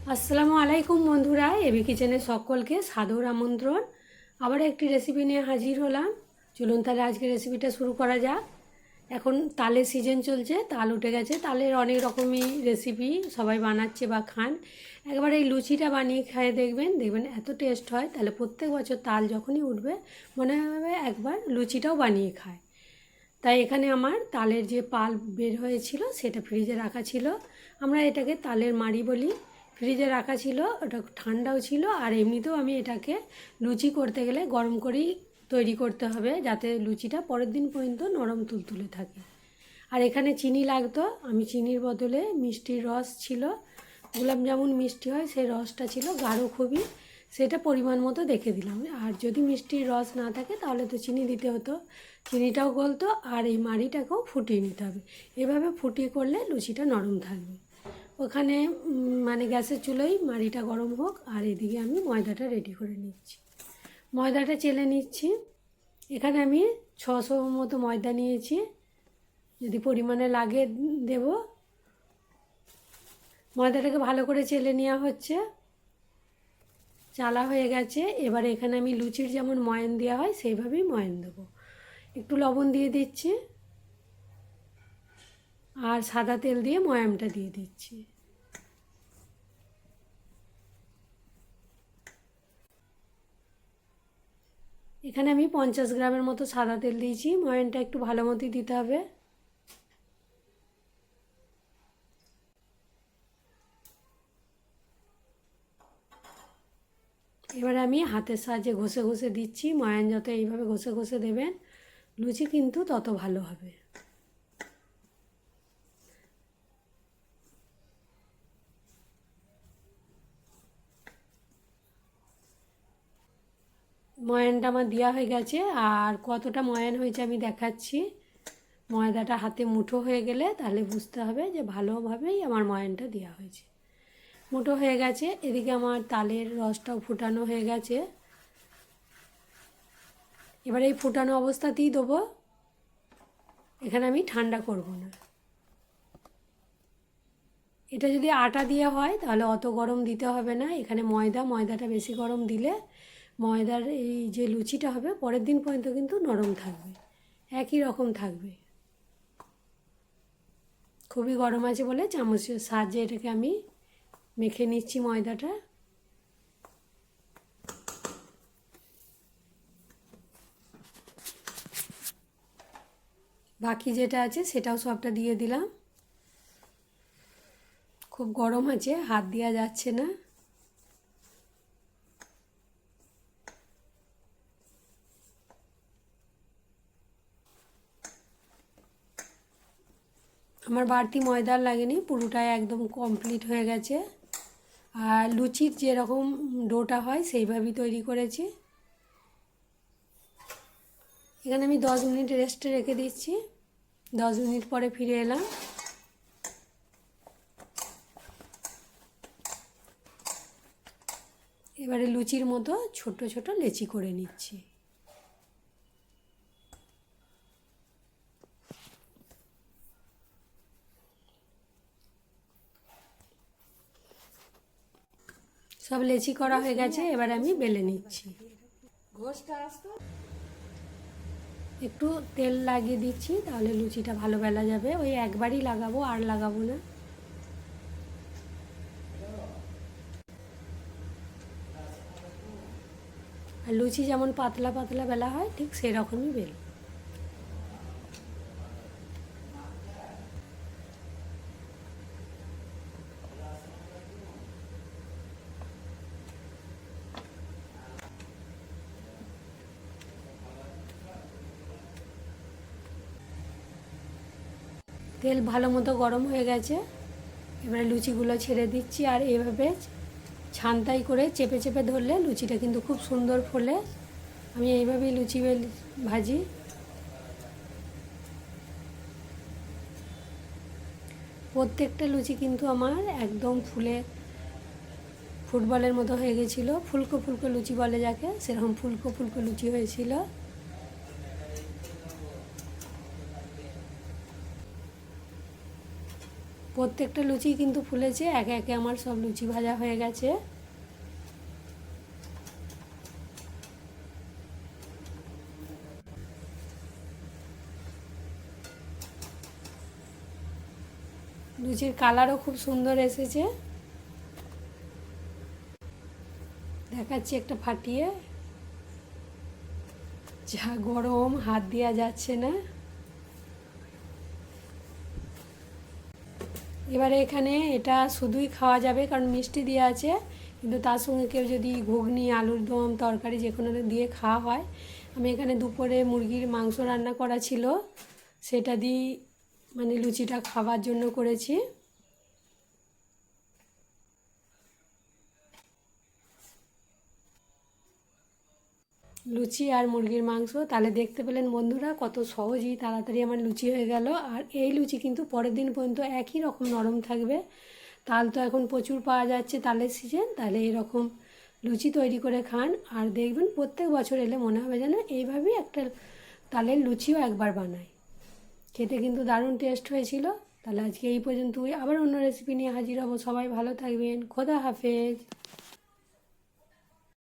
আসসালামু আলাইকুম বন্ধুরা, এবি কিচেনে সকলকে সাদর আমন্ত্রণ। আবার একটি রেসিপি নিয়ে হাজির হলাম। চলুন তাহলে আজকে রেসিপিটা শুরু করা যাক। এখন তালের সিজন চলছে, তাল উঠে গেছে, তালের অনেক রকমই রেসিপি সবাই বানাচ্ছে বা খান। একবার এই লুচিটা বানিয়ে খেয়ে দেখবেন, দেখবেন এত টেস্ট হয়। তাহলে প্রত্যেক বছর তাল যখনই উঠবে মনে হবে একবার লুচিটাও বানিয়ে খায়। তাই এখানে আমার তালের যে পাল্প বের হয়েছিল সেটা ফ্রিজে রাখা ছিল। আমরা এটাকে তালের মাড়ি বলি। ফ্রিজে রাখা ছিল, ওটা ঠান্ডাও ছিল। আর এমনিতেও আমি এটাকে লুচি করতে গেলে গরম করেই তৈরি করতে হবে, যাতে লুচিটা পরের দিন পর্যন্ত নরম তুলতুলে থাকে। আর এখানে চিনি লাগতো, আমি চিনির বদলে মিষ্টির রস ছিল, গোলাপ জামুন মিষ্টি হয় সেই রসটা ছিল গাঢ় খুবই, সেটা পরিমাণ মতো দেখে দিলাম। আর যদি মিষ্টির রস না থাকে তাহলে তো চিনি দিতে হতো, চিনিটাও গলতো। আর এই মাড়িটাকেও ফুটিয়ে নিতে হবে, এভাবে ফুটিয়ে করলে লুচিটা নরম থাকবে। ওখানে মানে গ্যাসের চুলোয় মাড়িটা গরম হোক, আর এদিকে আমি ময়দাটা রেডি করে নিচ্ছি। ময়দাটা চেলে নিচ্ছি। এখানে আমি 600 মতো ময়দা নিয়েছি, যদি পরিমাণে লাগে দেব। ময়দাটাকে ভালো করে চেলে নেওয়া হচ্ছে, চালা হয়ে গেছে। এবারে এখানে আমি লুচির যেমন ময়ান দেওয়া হয় সেইভাবেই ময়ান দেবো। একটু লবণ দিয়ে দিচ্ছি, আর সাদা তেল দিয়ে ময়ামটা দিয়ে দিচ্ছি। এখানে আমি 50 গ্রামের মতো সাদা তেল দিয়েছি, ময়ানটা একটু ভালো মতোই দিতে হবে। এবার আমি হাতের সাহায্যে ঘষে ঘষে দিচ্ছি। ময়ান যত এইভাবে ঘষে ঘষে দেবেন লুচি কিন্তু তত ভালো হবে। ময়ানটা আমার দেওয়া হয়ে গেছে, আর কতটা ময়ান হয়েছে আমি দেখাচ্ছি। ময়দাটা হাতে মুঠো হয়ে গেলে তাহলে বুঝতে হবে যে ভালোভাবেই আমার ময়ানটা দেওয়া হয়েছে। মুঠো হয়ে গেছে। এদিকে আমার তালের রসটাও ফুটানো হয়ে গেছে। এবার এই ফুটানো অবস্থাতেই দেবো, এখানে আমি ঠান্ডা করব না। এটা যদি আটা দিয়ে হয় তাহলে অত গরম দিতে হবে না। এখানে ময়দাটা বেশি গরম দিলে ময়দার এই যে লুচিটা হবে পরের দিন পর্যন্ত কিন্তু নরম থাকবে, একই রকম থাকবে। খুবই গরম আছে বলে চামচের সাহায্যে এটাকে আমি মেখে নিচ্ছি ময়দাটা। বাকি যেটা আছে সেটাও সবটা দিয়ে দিলাম। খুব গরম আছে, হাত দেওয়া যাচ্ছে না। আমার বাড়তি ময়দা লাগেনি, পুরোটাই একদম কমপ্লিট হয়ে গেছে। আর লুচির যেরকম ডোটা হয় সেইভাবেই তৈরি করেছি। এখানে আমি 10 মিনিট রেস্টে রেখে দিচ্ছি। 10 মিনিট পরে ফিরে এলাম। এবারে লুচির মতো ছোট ছোট লেচি করে নিচ্ছি। সব লেচি করা হয়ে গেছে, এবার আমি বেলে নিচ্ছি। একটু তেল লাগিয়ে দিচ্ছি, তাহলে লুচিটা ভালো বেলা যাবে। ওই একবারই লাগাবো, আর লাগাবো না। আর লুচি যেমন পাতলা পাতলা বেলা হয় ঠিক সেরকমই বেল। তেল ভালো মতো গরম হয়ে গেছে, এবারে লুচিগুলো ছেড়ে দিচ্ছি। আর এভাবে ছান্তাই করে চেপে চেপে ধরলে লুচিটা কিন্তু খুব সুন্দর ফোলে। আমি এইভাবেই লুচি ভাজি। প্রত্যেকটা লুচি কিন্তু আমার একদম ফুলে ফুটবলের মতো হয়ে গেছিলো। ফুলকো ফুলকো লুচি বলে যাকে, সেরকম ফুলকো ফুলকো লুচি হয়েছিল। প্রত্যেকটা লুচি কিন্তু ফুলেছে, একে একে আমার সব লুচি ভাজা হয়ে গেছে। লুচির কালারও খুব সুন্দর এসেছে। দেখাচ্ছি একটা ফাটিয়ে, যা গরম, হাত দেওয়া যাচ্ছে না। এবারে এখানে এটা শুধুই খাওয়া যাবে কারণ মিষ্টি দেওয়া আছে, কিন্তু তার সঙ্গে কেউ যদি ঘুগনি, আলুর দম, তরকারি যে কোনো দিয়ে খাওয়া হয়। আমি এখানে দুপুরে মুরগির মাংস রান্না করা ছিল, সেটা দিয়ে মানে লুচিটা খাওয়ার জন্য করেছি। লুচি আর মুরগির মাংস, তাহলে দেখতে পেলেন বন্ধুরা কত সহজেই তাড়াতাড়ি আমার লুচি হয়ে গেল। আর এই লুচি কিন্তু পরের দিন পর্যন্ত একই রকম নরম থাকবে। তাল তো এখন প্রচুর পাওয়া যাচ্ছে, তালের সিজন, তাহলে এরকম লুচি তৈরি করে খান আর দেখবেন প্রত্যেক বছর এলে মনে হবে যেন এইভাবেই একটা তালের লুচিও একবার বানাই। খেতে কিন্তু দারুণ টেস্ট হয়েছিল। তাহলে আজকে এই পর্যন্তই, আবার অন্য রেসিপি নিয়ে হাজির হব। সবাই ভালো থাকবেন, খোদা হাফেজ।